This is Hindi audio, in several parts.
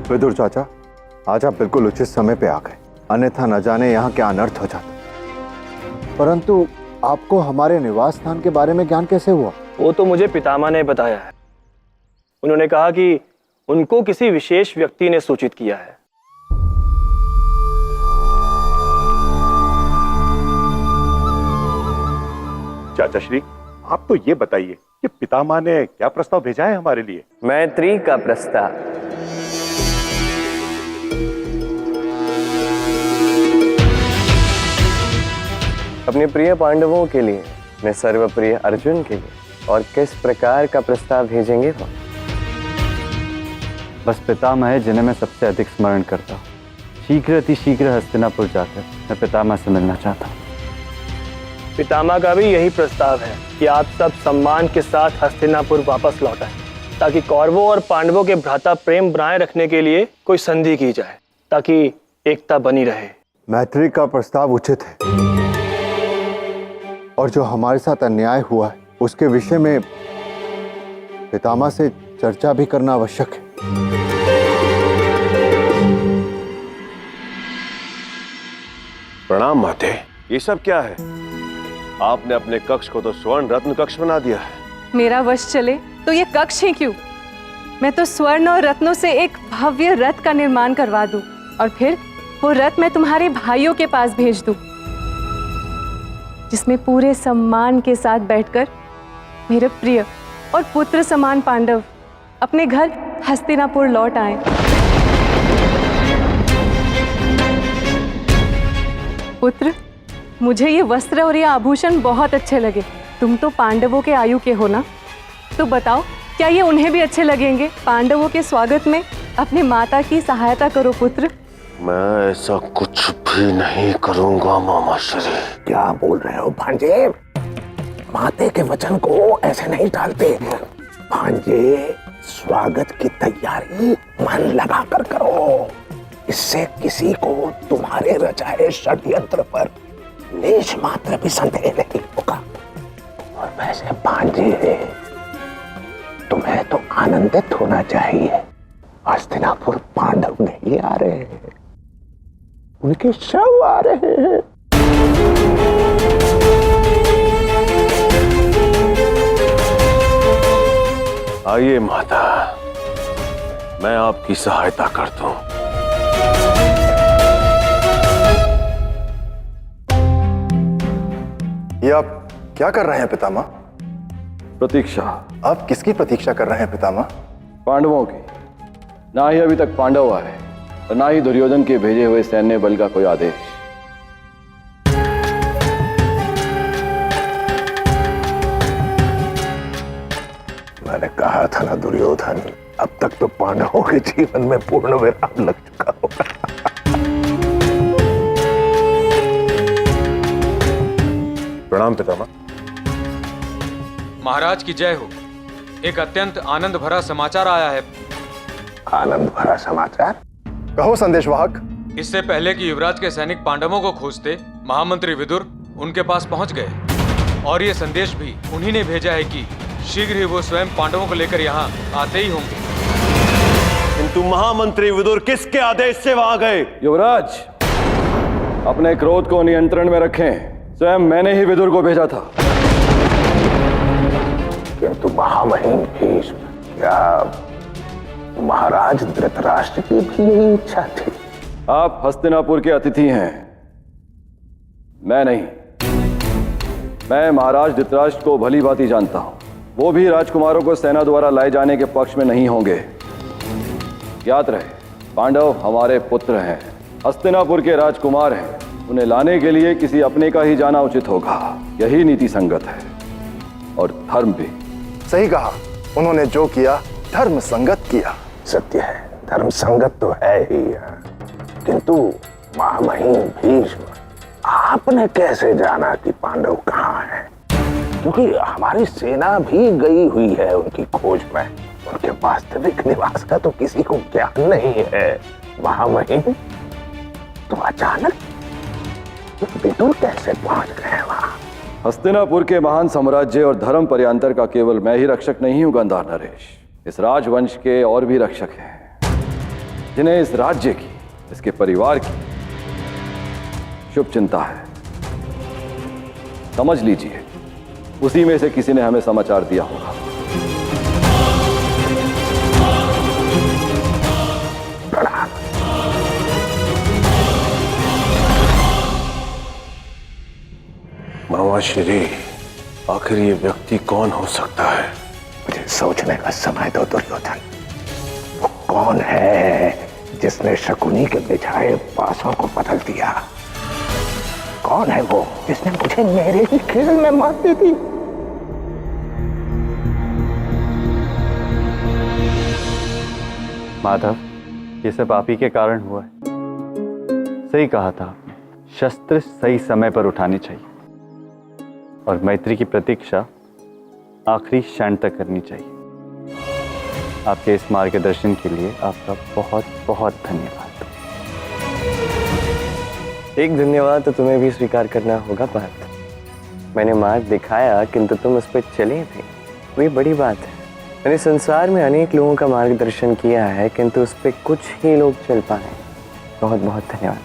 विदुर चाचा, आज आप बिल्कुल उचित समय पे आ गए, अन्यथा न जाने यहाँ क्या अनर्थ हो जाता। परंतु आपको हमारे निवास स्थान के बारे में ज्ञान कैसे हुआ? वो तो मुझे पितामह ने बताया है। उन्होंने कहा कि उनको किसी विशेष व्यक्ति ने सूचित किया है। चाचा श्री, आप तो ये बताइए कि पितामह ने क्या प्रस्ताव भेजा है हमारे लिए? मैत्री का प्रस्ताव। अपने प्रिय पांडवों के लिए, अपने सर्वप्रिय अर्जुन के लिए, और किस प्रकार का प्रस्ताव भेजेंगे वो? बस पितामह है जिन्हें मैं सबसे अधिक स्मरण करता हूँ। शीघ्र अतिशीघ्र हस्तिनापुर जाकर मैं पितामह से मिलना चाहता हूँ। पितामह का भी यही प्रस्ताव है कि आप सब सम्मान के साथ हस्तिनापुर वापस लौट आए, ताकि कौरवों और पांडवों के भ्राता प्रेम बनाए रखने के लिए कोई संधि की जाए, ताकि एकता बनी रहे। मैत्री का प्रस्ताव उचित है, और जो हमारे साथ अन्याय हुआ है उसके विषय में पितामह से चर्चा भी करना आवश्यक है। प्रणाम माते। ये सब क्या है? आपने अपने कक्ष को तो स्वर्ण रत्न कक्ष बना दिया है। मेरा वश चले तो ये कक्ष ही क्यों, मैं तो स्वर्ण और रत्नों से एक भव्य रथ का निर्माण करवा दूं, और फिर वो रथ मैं तुम्हारे भाइयों के पास भेज दूं, जिसमें पूरे सम्मान के साथ बैठकर मेरे प्रिय और पुत्र समान पांडव अपने घर हस्तिनापुर लौट आए। पुत्र, मुझे ये वस्त्र और ये आभूषण बहुत अच्छे लगे। तुम तो पांडवों के आयु के हो ना, तो बताओ क्या ये उन्हें भी अच्छे लगेंगे? पांडवों के स्वागत में अपनी माता की सहायता करो पुत्र। मैं ऐसा कुछ भी नहीं करूंगा मामा श्री। क्या बोल रहे हो भांजे? माते के वचन को ऐसे नहीं टालते। भांजे, स्वागत की तैयारी मन लगाकर करो, इससे किसी को तुम्हारे रचाए षड्यंत्र पर लेश मात्र भी संदेह नहीं होगा। और वैसे भांजे, तुम्हें तो आनंदित होना चाहिए। हस्तिनापुर पांडव नहीं आ रहे हैं, उनके शव आ रहे हैं। आइए माता, मैं आपकी सहायता करता हूं। ये आप क्या कर रहे हैं पितामह? प्रतीक्षा। आप किसकी प्रतीक्षा कर रहे हैं पितामह? पांडवों की। ना ही अभी तक पांडव आए और ना ही दुर्योधन के भेजे हुए सैन्य बल का कोई आदेश। मैंने कहा था ना दुर्योधन, अब तक तो पांडवों के जीवन में पूर्ण विराम लग चुका होगा। प्रणाम पितामह। महाराज की जय हो। एक अत्यंत आनंद भरा समाचार आया है। आनंद भरा समाचार? कहो संदेशवाहक। इससे पहले कि युवराज के सैनिक पांडवों को खोजते, महामंत्री विदुर उनके पास पहुंच गए, और ये संदेश भी उन्हीं ने भेजा है कि शीघ्र ही वो स्वयं पांडवों को लेकर यहाँ आते ही होंगे। किंतु महामंत्री विदुर किसके आदेश से वहां गए? युवराज, अपने क्रोध को नियंत्रण में रखें। स्वयं मैंने ही विदुर को भेजा था। किंतु महामहिम भीष्म, क्या महाराज धृतराष्ट्र की भी यही इच्छा थी? आप हस्तिनापुर के अतिथि हैं, मैं नहीं। मैं महाराज धृतराष्ट्र को भली भांति जानता हूं। वो भी राजकुमारों को सेना द्वारा लाए जाने के पक्ष में नहीं होंगे। याद रहे, पांडव हमारे पुत्र हैं, हस्तिनापुर के राजकुमार हैं। उन्हें लाने के लिए किसी अपने का ही जाना उचित होगा। यही नीति संगत है, और धर्म भी। सही कहा, उन्होंने जो किया धर्म संगत किया। सत्य है, धर्म संगत तो है ही। किंतु महामहिम भीष्म, आपने कैसे जाना कि पांडव कहाँ हैं? क्योंकि हमारी सेना भी गई हुई है उनकी खोज में। उनके वास्तविक निवास का तो किसी को ज्ञान नहीं है। महामहिम, तो अचानक विदुर कैसे पहुंच गए वहां? हस्तिनापुर के महान साम्राज्य और धर्म पर्यांतर का केवल मैं ही रक्षक नहीं हूं गांधार नरेश। इस राजवंश के और भी रक्षक हैं। जिन्हें इस राज्य की, इसके परिवार की शुभ चिंता है। समझ लीजिए उसी में से किसी ने हमें समाचार दिया होगा। मामा श्री, आखिर ये व्यक्ति कौन हो सकता है? मुझे सोचने का समय दो दुर्योधन। वो कौन है जिसने शकुनी के बिछाए पासों को बदल दिया? कौन है वो जिसने मुझे मेरे ही खेल में मात दी थी? माधव, ये सब आप ही के कारण हुआ है। सही कहा था आपने, शस्त्र सही समय पर उठाने चाहिए और मैत्री की प्रतीक्षा आखिरी क्षण तक करनी चाहिए। आपके इस मार्गदर्शन के लिए आपका बहुत बहुत धन्यवाद। एक धन्यवाद तो तुम्हें भी स्वीकार करना होगा पार्थ। मैंने मार्ग दिखाया किंतु तुम उस पर चले थे, वही बड़ी बात है। मैंने संसार में अनेक लोगों का मार्गदर्शन किया है किंतु उस पर कुछ ही लोग चल पाए। बहुत बहुत धन्यवाद।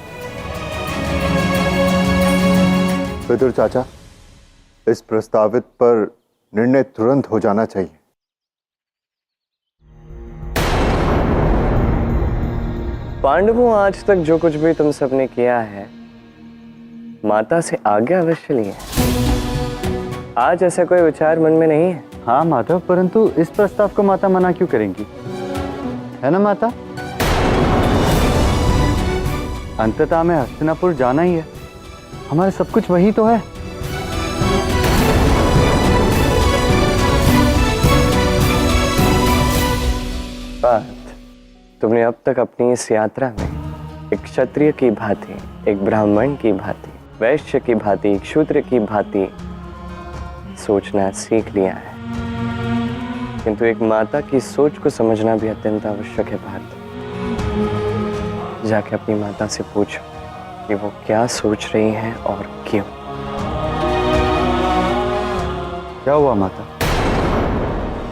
विदुर चाचा, इस प्रस्तावित पर निर्णय तुरंत हो जाना चाहिए। पांडवों, आज तक जो कुछ भी तुम सबने किया है माता से आज्ञा अवश्य ली है। आज ऐसा कोई विचार मन में नहीं है। हाँ माधव, परंतु इस प्रस्ताव को माता मना क्यों करेंगी? है ना माता? अंततः हमें हस्तिनापुर जाना ही है, हमारे सब कुछ वही तो है। पार्थ, तुमने अब तक अपनी इस यात्रा में एक क्षत्रिय की भांति, एक ब्राह्मण की भांति, वैश्य की भांति, एक शूद्र की भांति सोचना सीख लिया है, किंतु एक माता की सोच को समझना भी अत्यंत आवश्यक है। पार्थ, जाके अपनी माता से पूछो कि वो क्या सोच रही हैं और क्यों। क्या हुआ माता?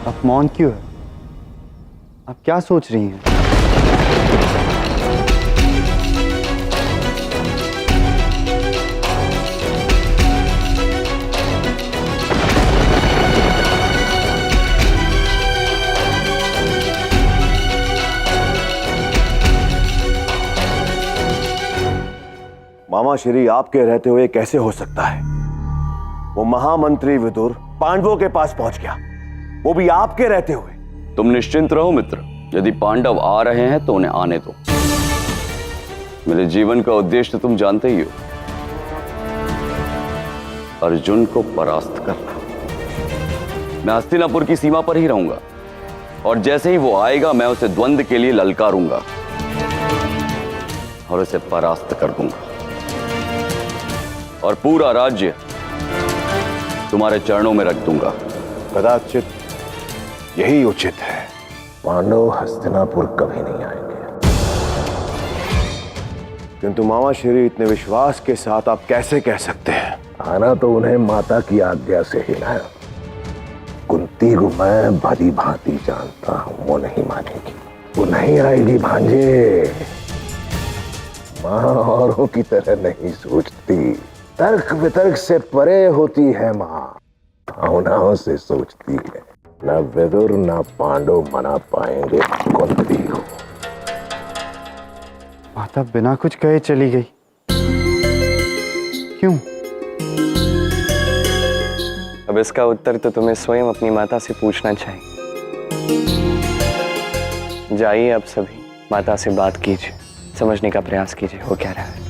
आप मौन क्यों है? आप क्या सोच रही हैं? मामा श्री, आपके रहते हुए कैसे हो सकता है? वो महामंत्री विदुर पांडवों के पास पहुंच गया, वो भी आपके रहते हुए। तुम निश्चिंत रहो मित्र, यदि पांडव आ रहे हैं तो उन्हें आने दो। मेरे जीवन का उद्देश्य तुम जानते ही हो, अर्जुन को परास्त करना। मैं हस्तिनापुर की सीमा पर ही रहूंगा और जैसे ही वो आएगा मैं उसे द्वंद्व के लिए ललकारूंगा और उसे परास्त कर दूंगा और पूरा राज्य तुम्हारे चरणों में रख दूंगा। कदाचित यही उचित है। पांडव हस्तिनापुर कभी नहीं आएंगे। किंतु मामा श्री, इतने विश्वास के साथ आप कैसे कह सकते हैं? आना तो उन्हें माता की आज्ञा से ही ना। कुंती को मैं भली भांति जानता हूं, वो नहीं मानेगी, वो नहीं आएगी भांजे। मां औरों की तरह नहीं सोचती, तर्क वितर्क से परे होती है मां, भावनाओं से सोचती है। न विदुर न पांडव मना पाएंगे कुंती को। माता बिना कुछ कहे चली गई, क्यों? अब इसका उत्तर तो तुम्हें स्वयं अपनी माता से पूछना चाहिए। जाइए अब सभी माता से बात कीजिए, समझने का प्रयास कीजिए वो क्या रहा है।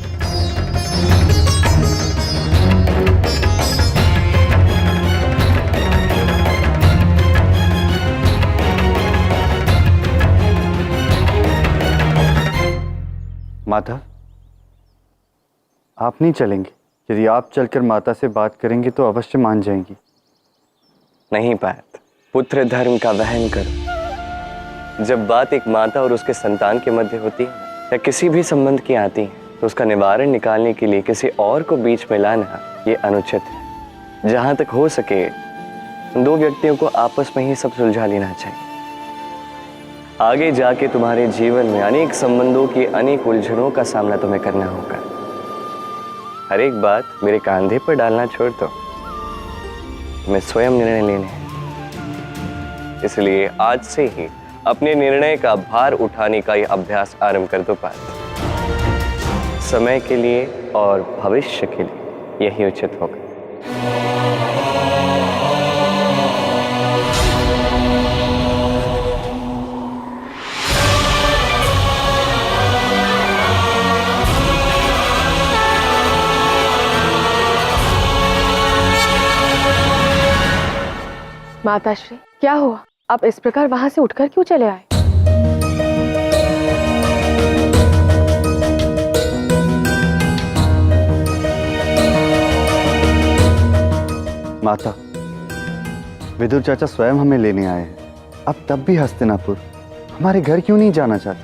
माधव, आप नहीं चलेंगे? यदि आप चलकर माता से बात करेंगे तो अवश्य मान जाएंगी। नहीं पार्थ, पुत्र धर्म का वहन करो। जब बात एक माता और उसके संतान के मध्य होती है या किसी भी संबंध की आती है तो उसका निवारण निकालने के लिए किसी और को बीच में लाना ये अनुचित है। जहां तक हो सके दो व्यक्तियों को आपस में ही सब सुलझा लेना चाहिए। आगे जाके तुम्हारे जीवन में अनेक संबंधों की अनेक उलझनों का सामना तुम्हें करना होगा। हर एक बात मेरे कंधे पर डालना छोड़ दो, मैं स्वयं निर्णय लेने हैं। इसलिए आज से ही अपने निर्णय का भार उठाने का यह अभ्यास आरंभ कर दो पार्थ। समय के लिए और भविष्य के लिए यही उचित होगा। माताश्री, क्या हुआ? आप इस प्रकार वहां से उठकर क्यों चले आए? माता, विदुर चाचा स्वयं हमें लेने आए हैं। अब तब भी हस्तिनापुर हमारे घर क्यों नहीं जाना चाहते?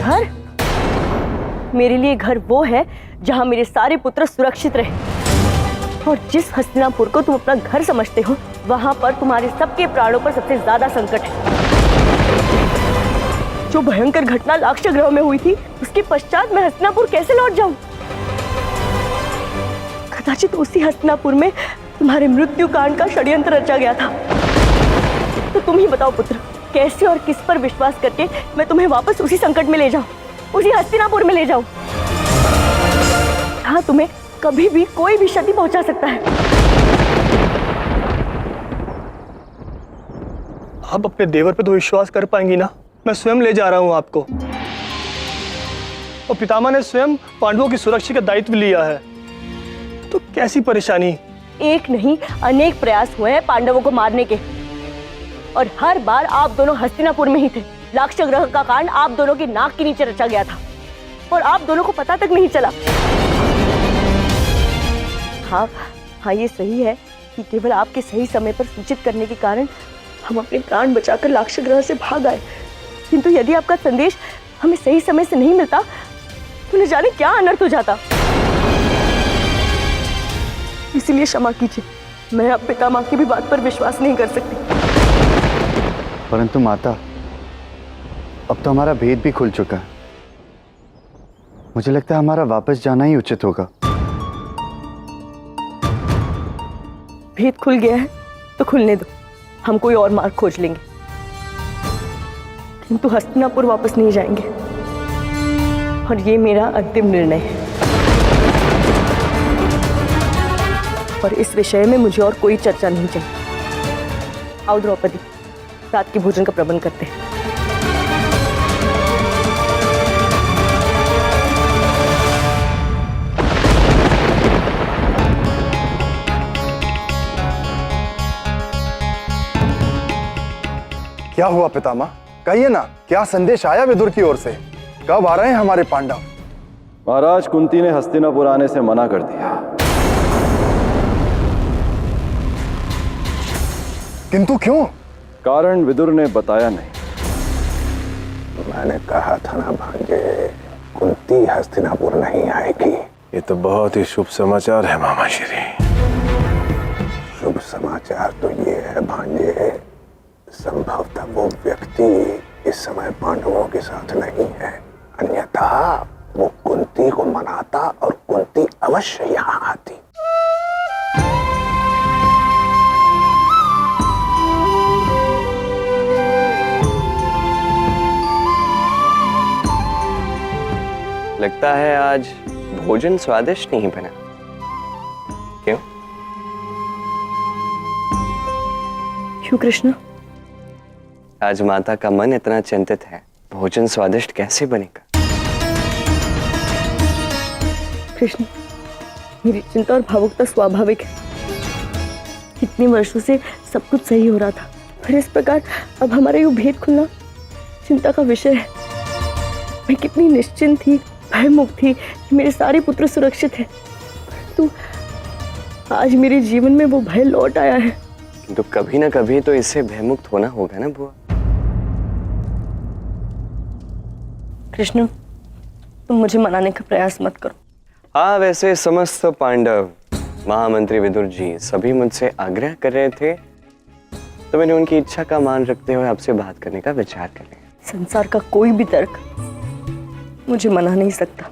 घर? मेरे लिए घर वो है जहां मेरे सारे पुत्र सुरक्षित रहे। और जिस हस्तिनापुर को तुम अपना घर समझते हो, वहां पर तुम्हारे सबके प्राणों पर सबसे ज्यादा संकट है। जो भयंकर घटना लाक्षागृह में हुई थी, उसके पश्चात मैं हस्तिनापुर कैसे लौट जाऊं? कदाचित उसी हस्तिनापुर में तुम्हारे मृत्यु कांड का षड्यंत्र रचा गया था। तो तुम ही बताओ पुत्र, कैसे और किस पर विश्वास करके मैं तुम्हें वापस उसी संकट में ले जाऊं, उसी हस्तिनापुर में ले जाऊं? हाँ, तुम्हें कभी भी कोई भी क्षति पहुंचा सकता है। आप अपने देवर पे तो विश्वास कर पाएंगी ना? मैं स्वयं ले जा रहा हूं आपको, और पितामह ने स्वयं पांडवों की सुरक्षा का दायित्व लिया है, तो कैसी परेशानी? एक नहीं, अनेक प्रयास हुए हैं पांडवों को मारने के, और हर बार आप दोनों हस्तिनापुर में ही थे। लाक्षागृह का कांड आप दोनों के नाक के नीचे रचा गया था, और आप दोनों को पता तक नहीं चला। हाँ, ये सही है कि केवल आपके सही समय पर सूचित करने के कारण हम अपने प्राण बचाकर लाक्षागृह से भाग आए, किंतु यदि आपका संदेश हमें सही समय से नहीं मिलता तो न जाने क्या अनर्थ हो जाता। इसीलिए क्षमा कीजिए, मैं अब पितामह की भी बात पर विश्वास नहीं कर सकती। परंतु माता, अब तो हमारा भेद भी खुल चुका है। मुझे लगता है हमारा वापस जाना ही उचित होगा। भेद खुल गया है तो खुलने दो, हम कोई और मार्ग खोज लेंगे, किंतु हस्तिनापुर वापस नहीं जाएंगे, और ये मेरा अंतिम निर्णय है। और इस विषय में मुझे और कोई चर्चा नहीं चाहिए। आओ द्रौपदी, रात के भोजन का प्रबंध करते हैं। क्या हुआ पितामह? कहिए ना, क्या संदेश आया विदुर की ओर से? कब आ रहे हैं हमारे पांडव? महाराज, कुंती ने हस्तिनापुर आने से मना कर दिया। किंतु क्यों? कारण विदुर ने बताया नहीं। मैंने कहा था ना भांजे, कुंती हस्तिनापुर नहीं आएगी। ये तो बहुत ही शुभ समाचार है मामा श्री। शुभ समाचार तो ये है भांजे, संभवतः वो व्यक्ति इस समय पांडवों के साथ नहीं है, अन्यथा वो कुंती को मनाता और कुंती अवश्य यहाँ आती। लगता है आज भोजन स्वादिष्ट नहीं बना। क्यों? क्यों कृष्ण? आज माता का मन इतना चिंतित है, भोजन स्वादिष्ट कैसे बनेगा? कृष्ण, मेरी चिंता और भावुकता स्वाभाविक है। कितने वर्षों से सब कुछ सही हो रहा था, फिर इस प्रकार अब हमारा ये भेद खुलना चिंता का विषय है। मैं कितनी निश्चिंत थी, भयमुक्त थी कि मेरे सारे पुत्र सुरक्षित हैं, तो आज मेरे जीवन में वो भय लौट आया है। तो कभी ना कभी तो इससे भयमुक्त होना होगा ना बुआ। कृष्ण, तुम मुझे मनाने का प्रयास मत करो। हाँ, वैसे समस्त पांडव, महामंत्री विदुर जी सभी मुझसे आग्रह कर रहे थे तो मैंने उनकी इच्छा का मान रखते हुए आपसे बात करने का विचार कर लिया। संसार का कोई भी तर्क मुझे मना नहीं सकता।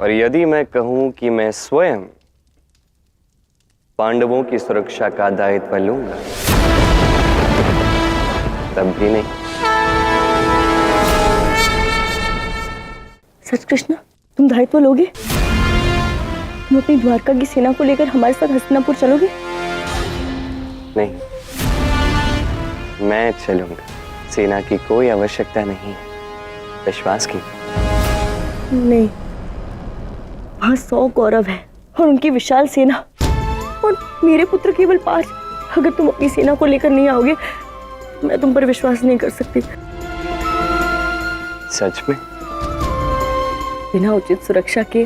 और यदि मैं कहूं कि मैं स्वयं पांडवों की सुरक्षा का दायित्व लूंगा, तब भी नहीं। सच कृष्णा, तुम दायित्व लोगे? तुम अपनी द्वारका की सेना को लेकर हमारे साथ हस्तिनापुर चलोगे? नहीं, मैं चलूंगा। सेना की कोई आवश्यकता नहीं है, विश्वास की। नहीं, वहां 100 कौरव है और उनकी विशाल सेना, और मेरे पुत्र केवल 5। अगर तुम अपनी सेना को लेकर नहीं आओगे, मैं तुम पर विश्वास नहीं कर सकती। सच में? बिना उचित सुरक्षा के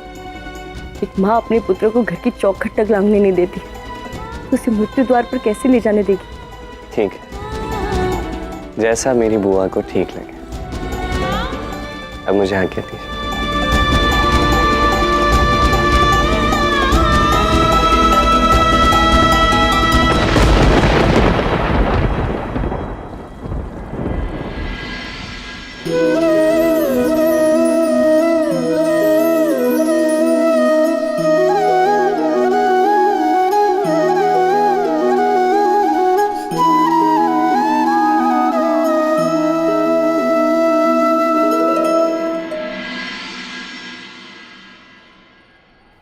एक माँ अपने पुत्र को घर की चौखट तक लांघने नहीं देती, उसे मृत्यु द्वार पर कैसे ले जाने देगी? ठीक है, जैसा मेरी बुआ को ठीक लगे। अब मुझे आज्ञा दीजिए।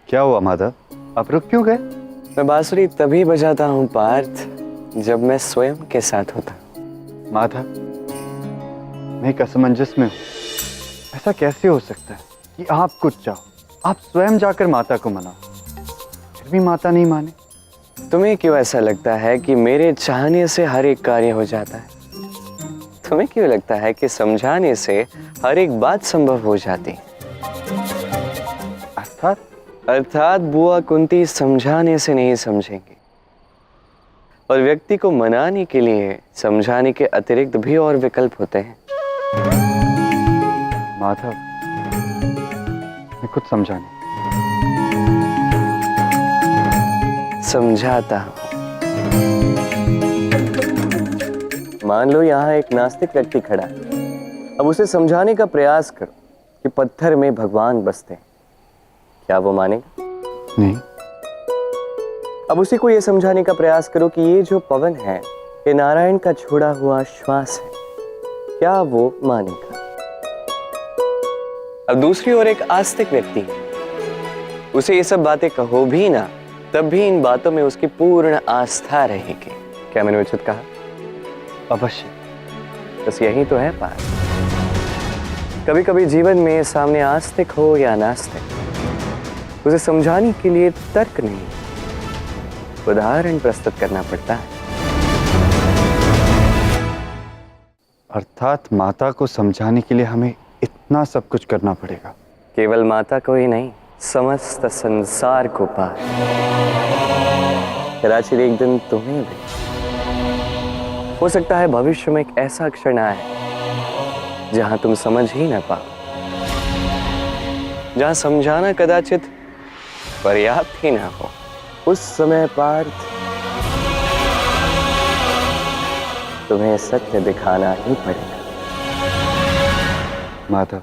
क्या हुआ माधव, आप रुक क्यों गए? मैं बांसुरी तभी बजाता हूँ पार्थ, जब मैं स्वयं के साथ होता हूँ। माधव, मैं एक असमंजस में हूँ। ऐसा कैसे हो सकता है कि आप कुछ चाहो, आप स्वयं जाकर माता को मनाओ, फिर भी माता नहीं माने? तुम्हें क्यों ऐसा लगता है कि मेरे चाहने से हर एक कार्य हो जाता है? तुम्हें क्यों लगता है कि समझाने से हर एक बात संभव हो जाती है? अर्थात बुआ कुंती समझाने से नहीं समझेंगे, और व्यक्ति को मनाने के लिए समझाने के अतिरिक्त भी और विकल्प होते हैं। माधव, मैं कुछ समझा नहीं। समझाता हूं। मान लो यहां एक नास्तिक व्यक्ति खड़ा है। अब उसे समझाने का प्रयास करो कि पत्थर में भगवान बसते हैं। क्या वो मानेगा? नहीं। अब उसी को यह समझाने का प्रयास करो कि ये जो पवन है, ये नारायण का छोड़ा हुआ श्वास है। क्या वो मानेगा? अब दूसरी ओर एक आस्तिक व्यक्ति है। उसे ये सब बातें कहो भी ना, तब भी इन बातों में उसकी पूर्ण आस्था रहेगी। क्या मैंने उचित कहा? अवश्य। बस यही तो है पार। कभी कभी जीवन में सामने आस्तिक हो या नास्तिक, उसे समझाने के लिए तर्क नहीं, उदाहरण प्रस्तुत करना पड़ता है। अर्थात माता को समझाने के लिए हमें इतना सब कुछ करना पड़ेगा? केवल माता को ही नहीं, समस्त संसार को पार। कदाचित एक दिन तुम्हें भी। हो सकता है भविष्य में एक ऐसा क्षण आए जहां तुम समझ ही ना पाओ, जहां समझाना कदाचित पर्याप्त ही ना हो। उस समय पार्थ तुम्हें सत्य दिखाना ही पड़ेगा। माधव,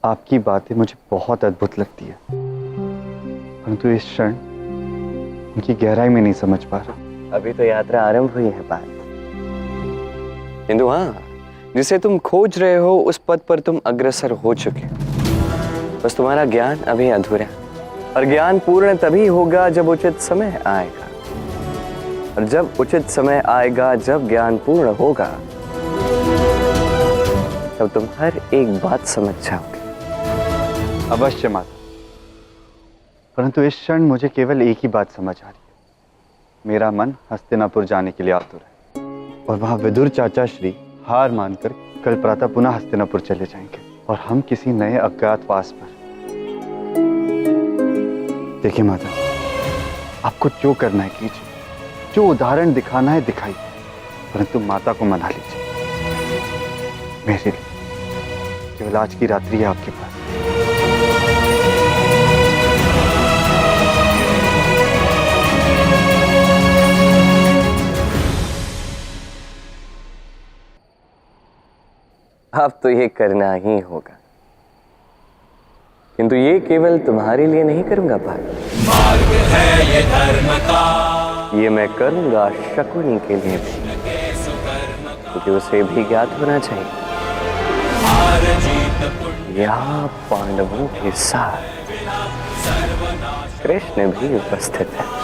आपकी बातें मुझे बहुत अद्भुत लगती है, परंतु इस क्षण उनकी गहराई में नहीं समझ पा रहा। अभी तो यात्रा आरंभ हुई है पार्थ, किंतु हाँ, जिसे तुम खोज रहे हो उस पद पर तुम अग्रसर हो चुके हो। बस तुम्हारा ज्ञान अभी अधूरा है, और ज्ञान पूर्ण तभी होगा जब उचित समय आएगा। और जब उचित समय आएगा, जब ज्ञान पूर्ण होगा, तब तुम हर एक बात समझ जाओगे। अवश्य माता, परंतु इस क्षण मुझे केवल एक ही बात समझ आ रही है। मेरा मन हस्तिनापुर जाने के लिए आतुर है, और वहां विदुर चाचा श्री हार मानकर कल प्रातः पुनः हस्तिनापुर चले जाएंगे, और हम किसी नए अज्ञातवास पर। देखिए माता, आपको जो करना है कीजिए, जो उदाहरण दिखाना है दिखाइए, परंतु माता को मना लीजिए। मेरे लिए केवल आज की रात्रि है आपके पास। अब तो ये करना ही होगा, किंतु ये केवल तुम्हारे लिए नहीं करूंगा भाई। मार्ग है ये धर्म का, ये मैं करूंगा शकुनी के लिए भी, क्योंकि उसे भी ज्ञात होना चाहिए यहाँ पांडवों के साथ कृष्ण भी उपस्थित है।